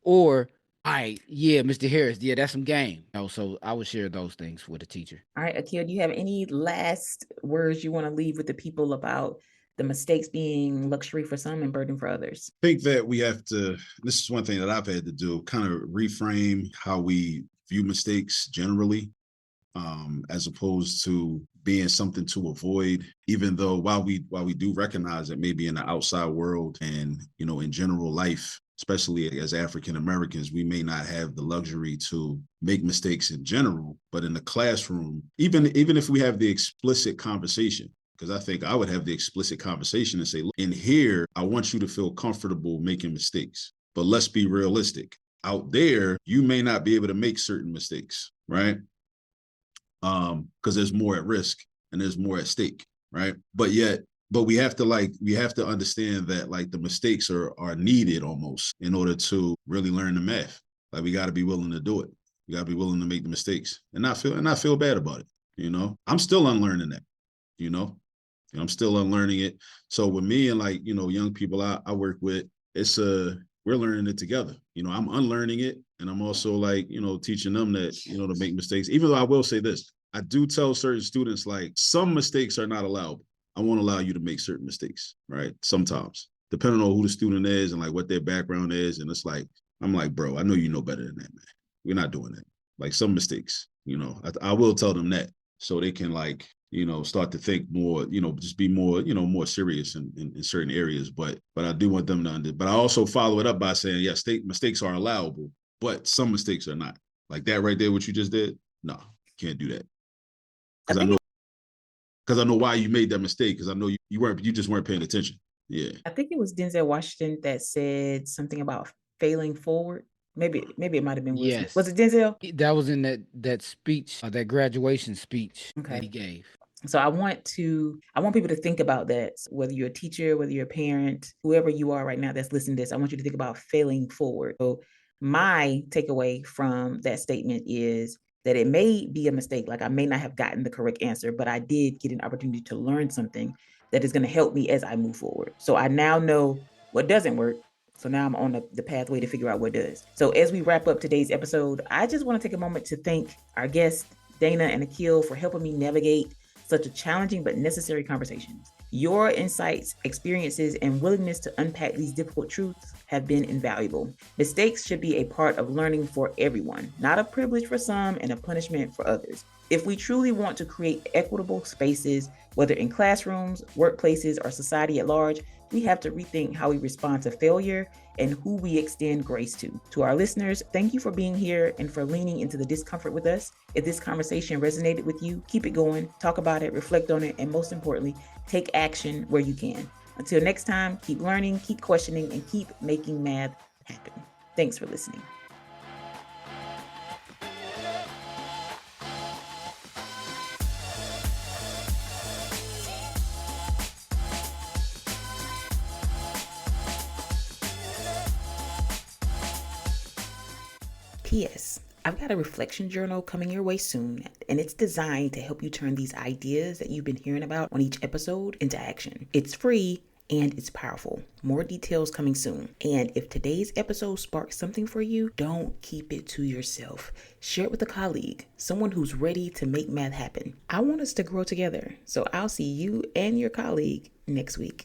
or, all right, yeah, Mr. Harris, yeah, that's some game. So I would share those things with a teacher. All right, Akil, do you have any last words you want to leave with the people about the mistakes being luxury for some and burden for others? I think that we have to, this is one thing that I've had to do, kind of reframe how we view mistakes generally, as opposed to being something to avoid, even though while we do recognize that maybe in the outside world and, in general life, especially as African Americans, we may not have the luxury to make mistakes in general, but in the classroom, even if we have the explicit conversation, because I think I would have the explicit conversation and say, look, in here, I want you to feel comfortable making mistakes, but let's be realistic. Out there, you may not be able to make certain mistakes, right? Because there's more at risk and there's more at stake, right? But we have to understand that like the mistakes are needed almost in order to really learn the math. Like we got to be willing to do it. We got to be willing to make the mistakes and not feel bad about it. I'm still unlearning that. I'm still unlearning it. So with me and like young people I work with, we're learning it together. I'm unlearning it, and I'm also like teaching them that to make mistakes. Even though I will say this, I do tell certain students like some mistakes are not allowed. I won't allow you to make certain mistakes, right? Sometimes. depending on who the student is and like what their background is. And it's like, I'm like, bro, I know you know better than that, man. We're not doing that. Like some mistakes, I will tell them that so they can like, start to think more, just be more, more serious in certain areas. But I do want them to but I also follow it up by saying, yeah, mistakes are allowable, but some mistakes are not. Like that right there, what you just did. No, can't do that. Because I know why you made that mistake. Because I know you just weren't paying attention. Yeah. I think it was Denzel Washington that said something about failing forward. Maybe it might have been Will Smith. Yes. Was it Denzel? That was in that speech, that graduation speech that he gave. So I want people to think about that. Whether you're a teacher, whether you're a parent, whoever you are right now that's listening to this, I want you to think about failing forward. So my takeaway from that statement is that it may be a mistake. Like I may not have gotten the correct answer, but I did get an opportunity to learn something that is going to help me as I move forward. So I now know what doesn't work. So now I'm on the pathway to figure out what does. So as we wrap up today's episode, I just want to take a moment to thank our guests, Dana and Akil, for helping me navigate such a challenging but necessary conversation. Your insights, experiences, and willingness to unpack these difficult truths have been invaluable. Mistakes should be a part of learning for everyone, not a privilege for some and a punishment for others. If we truly want to create equitable spaces, whether in classrooms, workplaces, or society at large, we have to rethink how we respond to failure and who we extend grace to. To our listeners, thank you for being here and for leaning into the discomfort with us. If this conversation resonated with you, keep it going, talk about it, reflect on it, and most importantly, take action where you can. Until next time, keep learning, keep questioning, and keep making math happen. Thanks for listening. P.S. I've got a reflection journal coming your way soon, and it's designed to help you turn these ideas that you've been hearing about on each episode into action. It's free and it's powerful. More details coming soon. And if today's episode sparked something for you, don't keep it to yourself. Share it with a colleague, someone who's ready to make math happen. I want us to grow together, so I'll see you and your colleague next week.